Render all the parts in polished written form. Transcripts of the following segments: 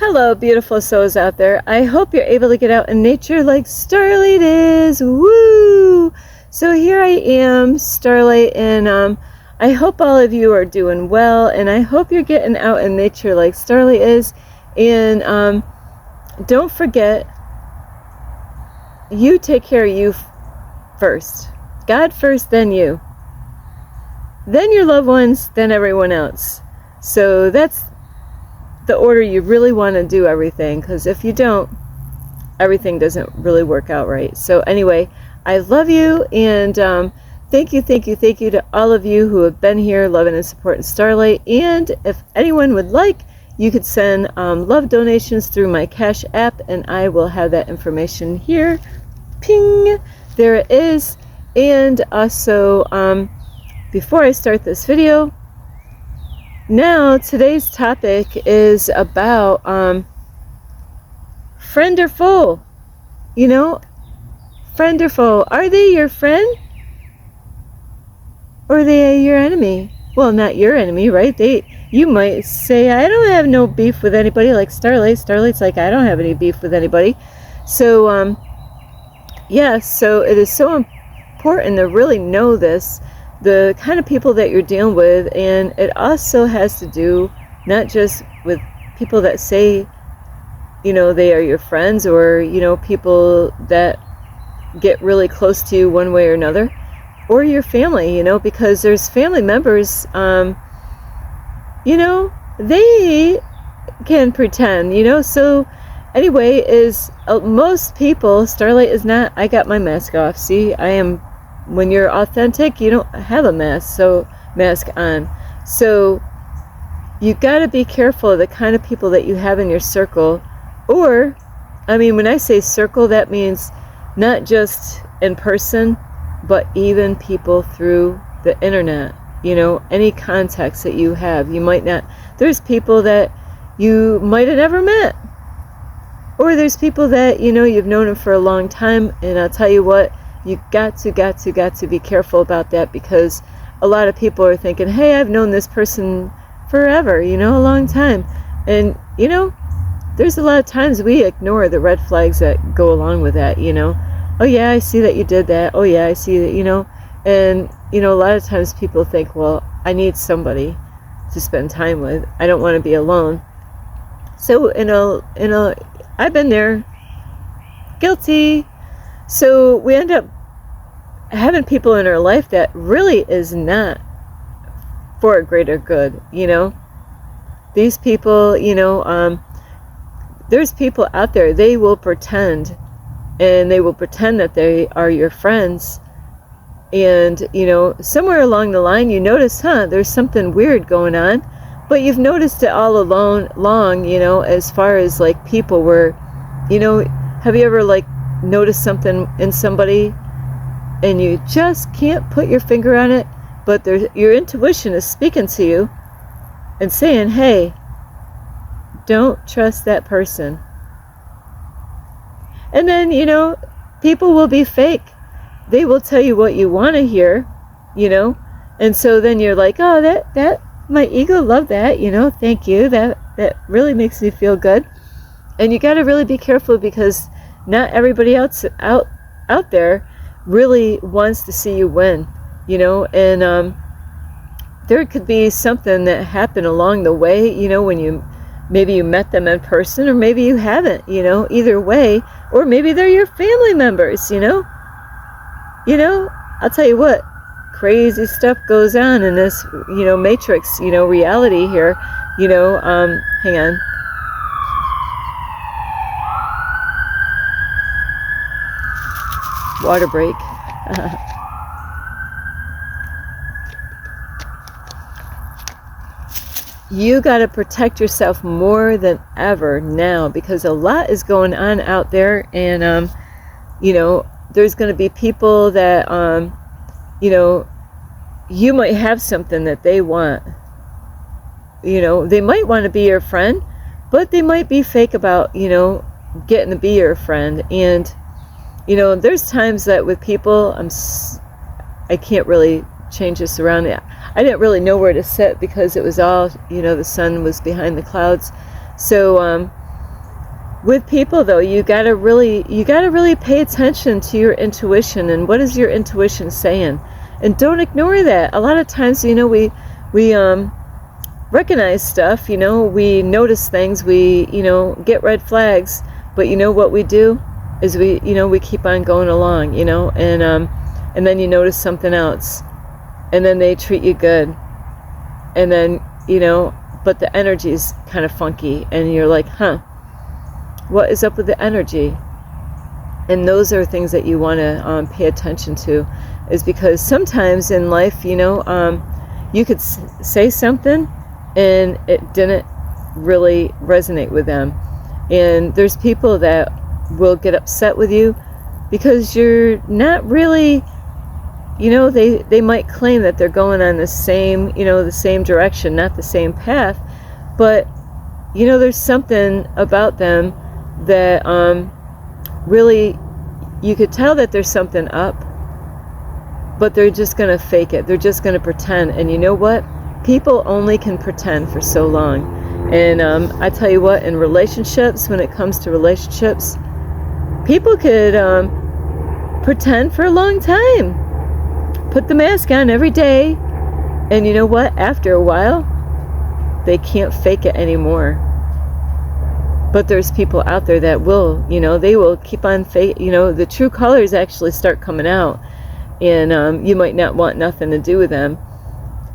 Hello, beautiful souls out there. I hope you're able to get out in nature like Starlight is. Woo! So here I am, Starlight, and I hope all of you are doing well, and I hope you're getting out in nature like Starlight is. And don't forget, you take care of you first. God first, then you. Then your loved ones, then everyone else. So that's the order you really want to do everything, because if you don't, everything doesn't really work out right. So anyway, I love you, and thank you to all of you who have been here loving and supporting Starlight. And if anyone would like, you could send love donations through my Cash App, and I will have that information here. Ping! There it is. And also, before I start this video, now today's topic is about friend or foe. You know, friend or foe. Are they your friend? Or are they your enemy? Well, not your enemy, right? You might say, I don't have no beef with anybody, like Starlight. Starlight's like, I don't have any beef with anybody. So, yeah, so it is so important to really know this, the kind of people that you're dealing with. And it also has to do not just with people that say, you know, they are your friends, or, you know, people that get really close to you one way or another, or your family, you know, because there's family members, you know, they can pretend, you know. So anyway, most people, Starlight is not, I got my mask off. See, I am, when you're authentic, you don't have a mask on. So you got to be careful of the kind of people that you have in your circle. Or, I mean, when I say circle, that means not just in person, but even people through the internet. You know, any contacts that you have, you might not, there's people that you might have never met, or there's people that, you know, you've known them for a long time. And I'll tell you what, you got to be careful about that, because a lot of people are thinking, hey, I've known this person forever, you know, a long time. And, you know, there's a lot of times we ignore the red flags that go along with that, you know. Oh yeah, I see that you did that. Oh yeah, I see that, you know. And, you know, a lot of times people think, well, I need somebody to spend time with. I don't want to be alone. So, I've been there. Guilty. So we end up having people in our life that really is not for a greater good, you know. These people, you know, there's people out there, they will pretend, and they will pretend that they are your friends. And, you know, somewhere along the line you notice, there's something weird going on. But you've noticed it all along, you know, as far as like people were, you know, have you ever like noticed something in somebody and you just can't put your finger on it, but your intuition is speaking to you and saying, hey, don't trust that person. And then, you know, people will be fake. They will tell you what you want to hear, you know. And so then you're like, oh, that my ego loved that, you know, thank you. That really makes me feel good. And you got to really be careful, because not everybody else out there really wants to see you win, you know. And there could be something that happened along the way, you know, when maybe you met them in person, or maybe you haven't, you know, either way. Or maybe they're your family members, you know. You know, I'll tell you what, crazy stuff goes on in this, you know, matrix, you know, reality here, you know. Hang on. Water break. You got to protect yourself more than ever now, because a lot is going on out there. And, you know, there's going to be people that, you know, you might have something that they want. You know, they might want to be your friend, but they might be fake about, you know, getting to be your friend. And, you know, there's times that with people, I can't really change this around. I didn't really know where to sit, because it was all, you know, the sun was behind the clouds. So, with people though, you gotta really pay attention to your intuition and what is your intuition saying, and don't ignore that. A lot of times, we recognize stuff, we notice things, we get red flags, but what we do is we keep on going along, and then you notice something else, and then they treat you good, and then but the energy's kind of funky, and you're like, what is up with the energy? And those are things that you want to pay attention to, is because sometimes in life, you could say something and it didn't really resonate with them. And there's people that will get upset with you because you're not really, they might claim that they're going on the same direction, not the same path, but there's something about them that really, you could tell that there's something up, but they're just going to fake it. They're just going to pretend. And you know what? People only can pretend for so long. And I tell you what, in relationships, when it comes to relationships, people could pretend for a long time. Put the mask on every day. And you know what? After a while, they can't fake it anymore. But there's people out there that will, they will keep on the true colors actually start coming out. And you might not want nothing to do with them,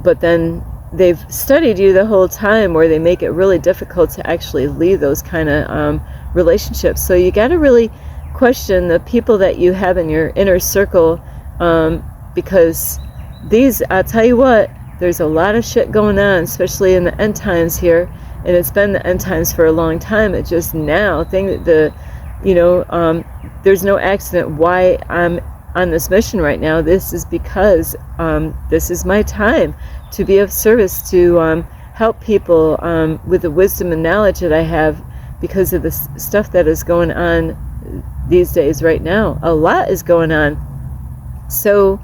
but then they've studied you the whole time, where they make it really difficult to actually leave those kind of relationships. So you got to really question the people that you have in your inner circle, because I'll tell you what, there's a lot of shit going on, especially in the end times here. And it's been the end times for a long time. It just now, there's no accident why I'm on this mission right now. This is because this is my time to be of service, to help people with the wisdom and knowledge that I have, because of the stuff that is going on these days right now. A lot is going on. So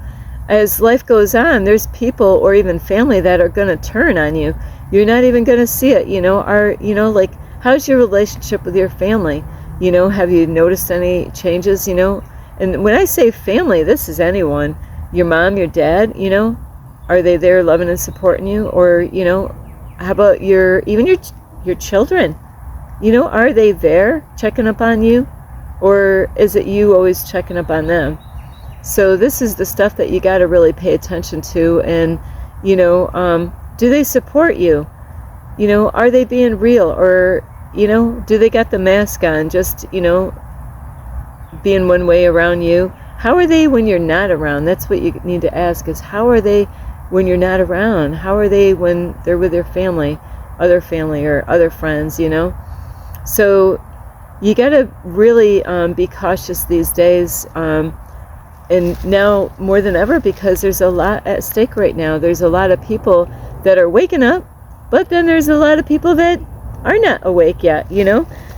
as life goes on, there's people or even family that are going to turn on you. You're not even going to see it, like, how's your relationship with your family? Have you noticed any changes, And when I say family, this is anyone. Your mom, your dad, are they there loving and supporting you? Or, how about your children? Are they there checking up on you? Or is it you always checking up on them? So this is the stuff that you got to really pay attention to. And, do they support you? Are they being real? Or, do they got the mask on, just, being one way around you? How are they when you're not around? That's what you need to ask, is how are they when you're not around? How are they when they're with their family, or other friends, So you got to really be cautious these days. And now more than ever, because there's a lot at stake right now. There's a lot of people that are waking up, but then there's a lot of people that are not awake yet,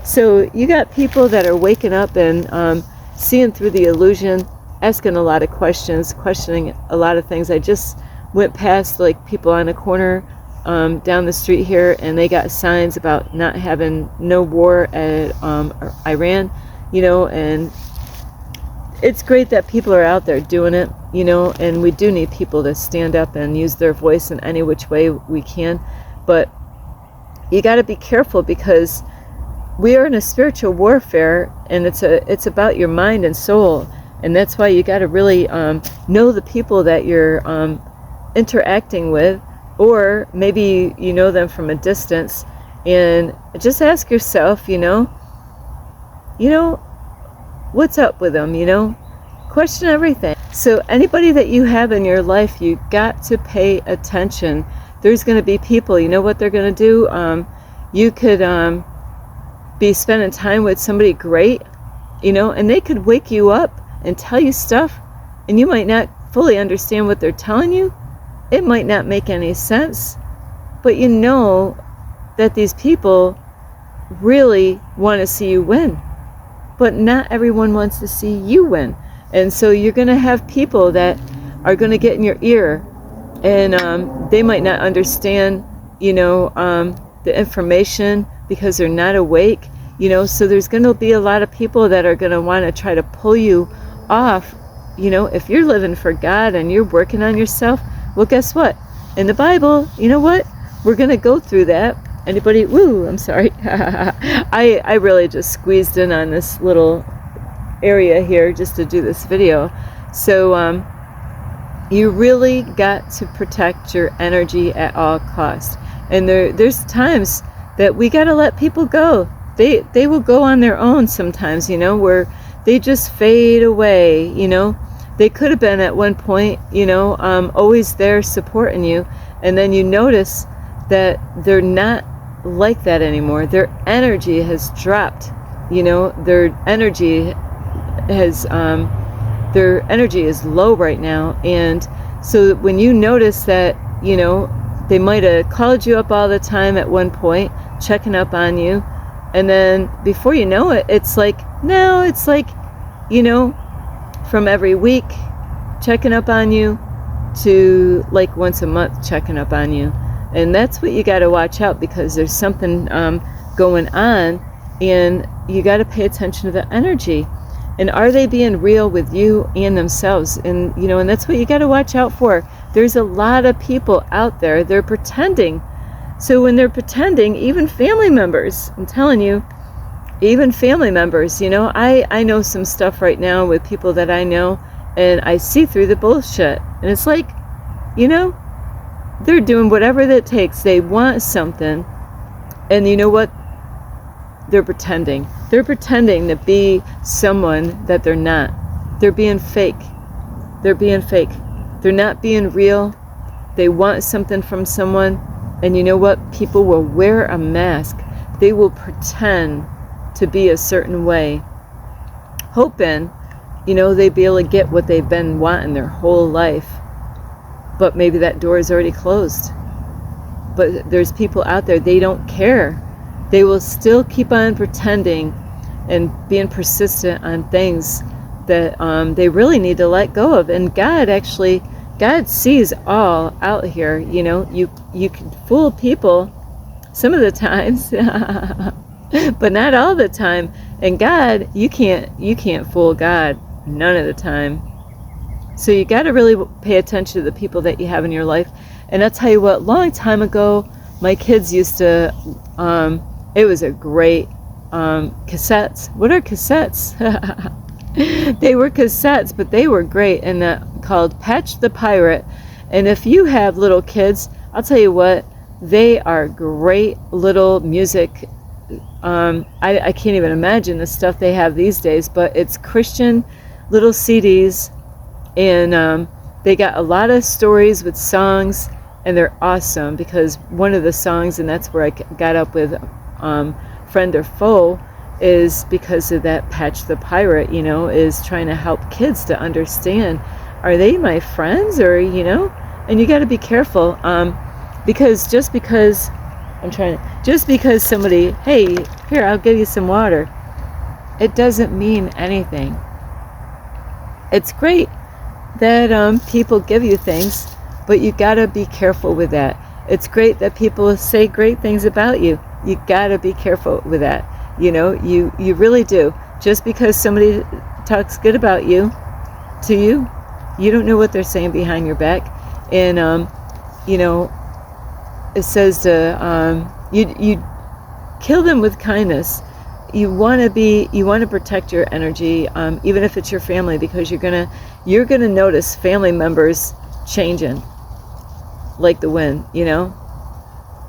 So you got people that are waking up and seeing through the illusion, asking a lot of questions, questioning a lot of things. I just went past like people on a corner down the street here, and they got signs about not having no war at Iran, and it's great that people are out there doing it, and we do need people to stand up and use their voice in any which way we can. But you got to be careful, because we are in a spiritual warfare, and it's about your mind and soul. And that's why you got to really know the people that you're interacting with, or maybe you know them from a distance, and just ask yourself, what's up with them, question everything. So anybody that you have in your life, you got to pay attention. There's going to be people, what they're going to do? You could be spending time with somebody great, and they could wake you up and tell you stuff, and you might not fully understand what they're telling you. It might not make any sense, but that these people really want to see you win. But not everyone wants to see you win. And so you're going to have people that are going to get in your ear, and they might not understand, the information, because they're not awake. You know, so there's going to be a lot of people that are going to want to try to pull you off. You know, if you're living for God and you're working on yourself, well, guess what? In the Bible, you know what? We're going to go through that. Anybody? Woo, I'm sorry. I really just squeezed in on this little area here just to do this video. So you really got to protect your energy at all costs. And there's times that we got to let people go. They will go on their own sometimes, you know, where they just fade away, you know. They could have been at one point, you know, always there supporting you, and then you notice that they're not like that anymore. Their energy has dropped, you know. Their energy is low right now, and so when you notice that, you know, they might have called you up all the time at one point, checking up on you, and then before you know it, it's like, you know, from every week checking up on you to like once a month checking up on you. And that's what you got to watch out, because there's something going on, and you got to pay attention to the energy. And are they being real with you and themselves? And, you know, and that's what you got to watch out for. There's a lot of people out there, they're pretending. So when they're pretending, even family members, I'm telling you, even family members, you know, I know some stuff right now with people that I know, and I see through the bullshit. And it's like, you know, they're doing whatever that takes. They want something. And you know what? They're pretending. They're pretending to be someone that they're not. They're being fake. They're being fake. They're not being real. They want something from someone. And you know what? People will wear a mask. They will pretend to be a certain way, hoping, you know, they'd be able to get what they've been wanting their whole life. But maybe that door is already closed. But there's people out there, they don't care. They will still keep on pretending and being persistent on things that they really need to let go of. And God sees all out here. You know, you can fool people some of the times, but not all the time. And God, you can't fool God none of the time. So you got to really pay attention to the people that you have in your life. And I'll tell you what, long time ago, my kids used to, it was a great cassettes. What are cassettes? They were cassettes, but they were great, and called Patch the Pirate. And if you have little kids, I'll tell you what, they are great little music. I can't even imagine the stuff they have these days, but it's Christian little CDs, and they got a lot of stories with songs, and they're awesome, because one of the songs, and that's where I got up with Friend or Foe, is because of that Patch the Pirate, you know, is trying to help kids to understand, are they my friends, or, you know, and you got to be careful, because just because somebody, hey, here, I'll give you some water, it doesn't mean anything. It's great that people give you things, but you got to be careful with that. It's great that people say great things about you. You got to be careful with that. You know, you really do. Just because somebody talks good about you to you, you don't know what they're saying behind your back. And you know, it says to you kill them with kindness. You want to protect your energy, even if it's your family, because you're gonna notice family members changing like the wind, you know.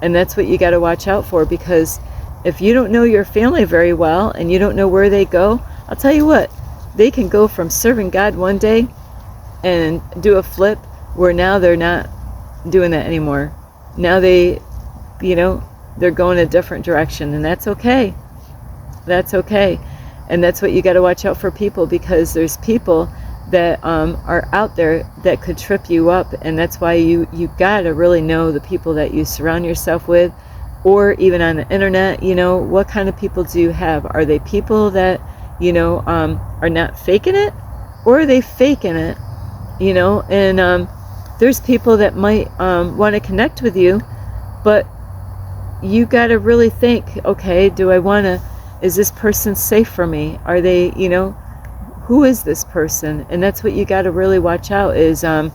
And that's what you got to watch out for, because if you don't know your family very well and you don't know where they go, I'll tell you what, they can go from serving God one day and do a flip where now they're not doing that anymore. Now they, you know, they're going a different direction, and that's okay. That's okay. And that's what you got to watch out for, people, because there's people that are out there that could trip you up, and that's why you got to really know the people that you surround yourself with, or even on the internet. You know, what kind of people do you have? Are they people that, you know, are not faking it, or are they faking it? You know, and there's people that might want to connect with you, but you got to really think, okay, do I want to Is this person safe for me? Are they, who is this person? And that's what you got to really watch out is, I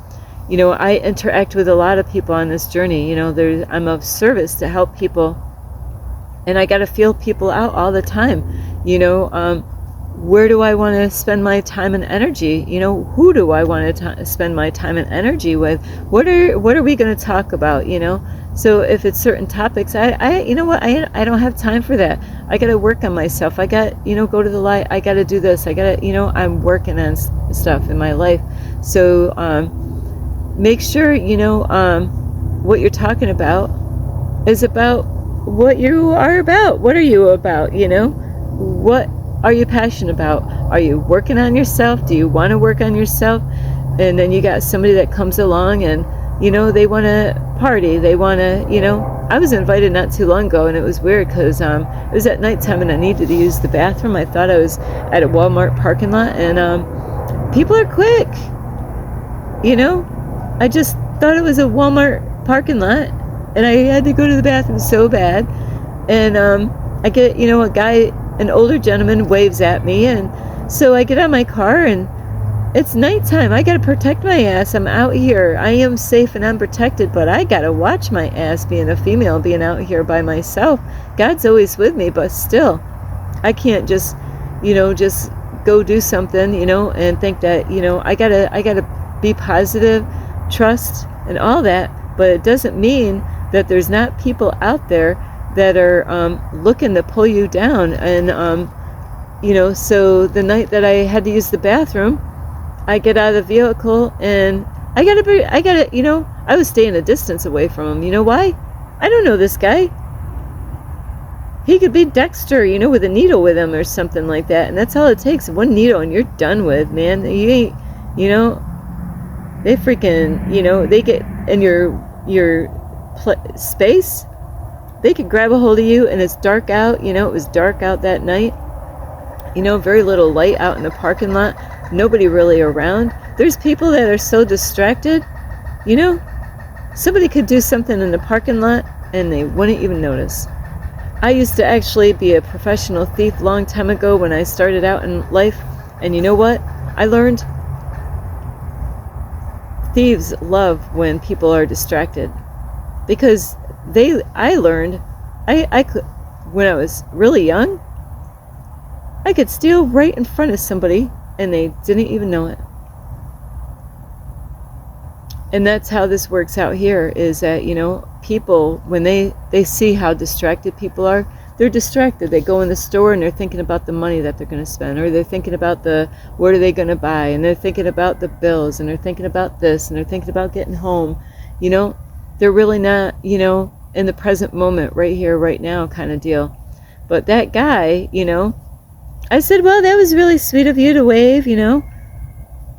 interact with a lot of people on this journey. I'm of service to help people, and I got to feel people out all the time. Where do I want to spend my time and energy? Who do I want to spend my time and energy with? What are we going to talk about? So if it's certain topics, I don't have time for that. I got to work on myself. I got, go to the light. I got to do this. I got to, I'm working on stuff in my life. So make sure, what you're talking about is about what you are about. What are you about? What are you passionate about? Are you working on yourself? Do you want to work on yourself? And then you got somebody that comes along and, they want to party. They want to, I was invited not too long ago, and it was weird because it was at nighttime and I needed to use the bathroom. I thought I was at a Walmart parking lot, and people are quick. I just thought it was a Walmart parking lot, and I had to go to the bathroom so bad. And I get, a guy, an older gentleman, waves at me, and so I get out my car, and it's nighttime. I gotta protect my ass. I'm out here. I am safe and I'm protected, but I gotta watch my ass being a female, being out here by myself. God's always with me, but still, I can't just, just go do something, and think that, I gotta be positive, trust, and all that. But it doesn't mean that there's not people out there that are looking to pull you down. And so the night that I had to use the bathroom, I get out of the vehicle and I was staying a distance away from him. You know why? I don't know this guy. He could be Dexter, with a needle with him or something like that. And that's all it takes. One needle and you're done with, man. You ain't, they freaking, they get in your space. They could grab a hold of you, and it's dark out. It was dark out that night. Very little light out in the parking lot. Nobody really around. There's people that are so distracted. Somebody could do something in the parking lot and they wouldn't even notice. I used to actually be a professional thief long time ago when I started out in life. And you know what? I learned thieves love when people are distracted, because I learned I could, when I was really young, I could steal right in front of somebody and they didn't even know it. And that's how this works out here, is that, people, when they see how distracted people are, they're distracted. They go in the store and they're thinking about the money that they're going to spend, or they're thinking about what are they going to buy, and they're thinking about the bills, and they're thinking about this, and they're thinking about getting home. They're really not, in the present moment, right here, right now kind of deal. But that guy, I said, well, that was really sweet of you to wave,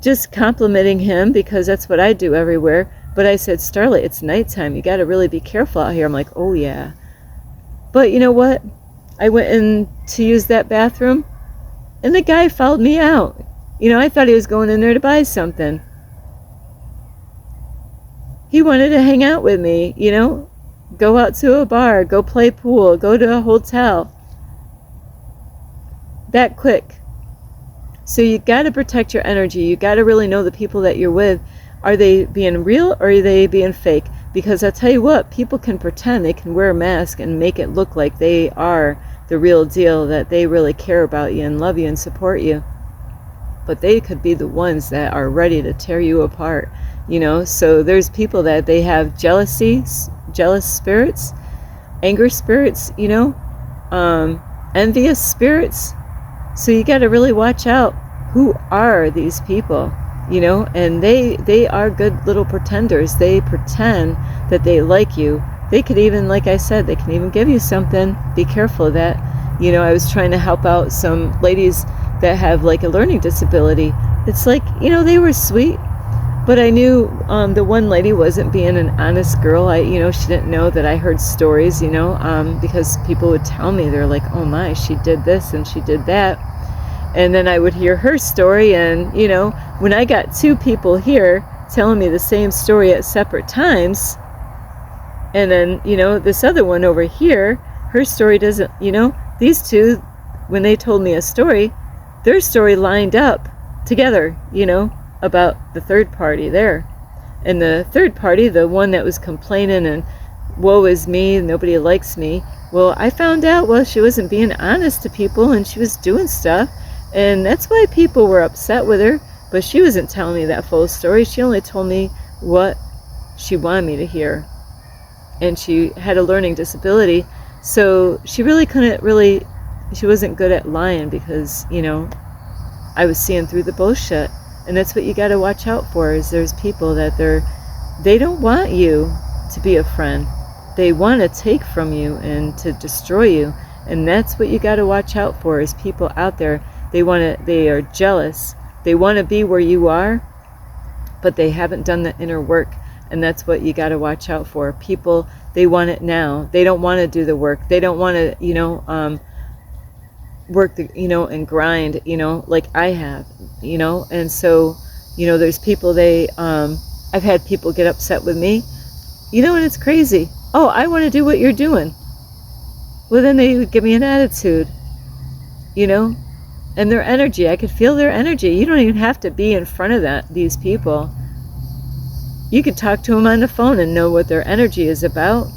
just complimenting him, because that's what I do everywhere. But I said, Starlight, it's nighttime. You got to really be careful out here. I'm like, oh, yeah. But you know what? I went in to use that bathroom, and the guy followed me out. I thought he was going in there to buy something. He wanted to hang out with me, go out to a bar, go play pool, go to a hotel. That quick. So you got to protect your energy. You got to really know the people that you're with. Are they being real or are they being fake? Because I'll tell you what, people can pretend, they can wear a mask and make it look like they are the real deal, that they really care about you and love you and support you. But they could be the ones that are ready to tear you apart. So there's people that they have jealous spirits, anger spirits, envious spirits. So you got to really watch out. Who are these people? And they are good little pretenders. They pretend that they like you. They could even, like I said, they can even give you something. Be careful of that. I was trying to help out some ladies that have like a learning disability. It's like, they were sweet, but I knew the one lady wasn't being an honest girl. She didn't know that I heard stories, because people would tell me, they're like, oh my, she did this and she did that. And then I would hear her story, and, when I got two people here telling me the same story at separate times, and then, this other one over here, her story doesn't, these two, when they told me a story, their story lined up together, about the third party there. And the third party, the one that was complaining and woe is me, nobody likes me. Well, I found out, she wasn't being honest to people, and she was doing stuff. And that's why people were upset with her. But she wasn't telling me that full story. She only told me what she wanted me to hear. And she had a learning disability. So she she wasn't good at lying, because, I was seeing through the bullshit. And that's what you got to watch out for, is there's people that they don't want you to be a friend. They want to take from you and to destroy you. And that's what you got to watch out for, is people out there. They are jealous. They want to be where you are, but they haven't done the inner work. And that's what you got to watch out for. People, they want it now. They don't want to do the work. They don't want to, work, and grind, like I have, and so, there's people, I've had people get upset with me, and it's crazy. Oh, I want to do what you're doing. Well, then they would give me an attitude, and their energy, I could feel their energy. You don't even have to be in front of these people. You could talk to them on the phone and know what their energy is about.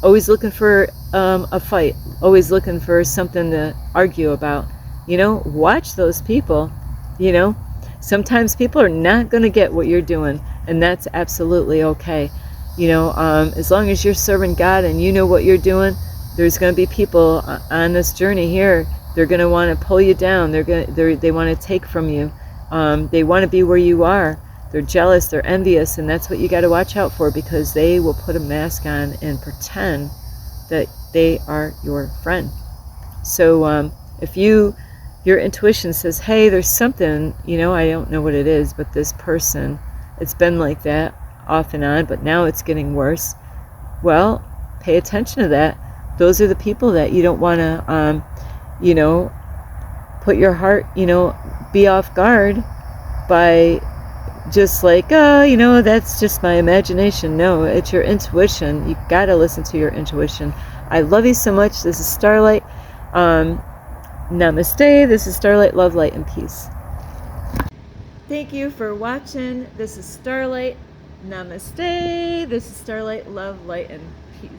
Always looking for a fight, always looking for something to argue about. Watch those people. Sometimes people are not going to get what you're doing, and that's absolutely okay. As long as you're serving God and you know what you're doing, there's going to be people on this journey here. They're going to want to pull you down. They want to take from you. They want to be where you are. They're jealous, they're envious, and that's what you got to watch out for, because they will put a mask on and pretend that they are your friend. So if your intuition says, hey, there's something, I don't know what it is, but this person, it's been like that off and on, but now it's getting worse. Well, pay attention to that. Those are the people that you don't want to, put your heart, be off guard by just like, that's just my imagination. No, it's your intuition. You got to listen to your intuition. I love you so much. This is Starlight. Namaste. This is Starlight. Love, light, and peace. Thank you for watching. This is Starlight. Namaste. This is Starlight. Love, light, and peace.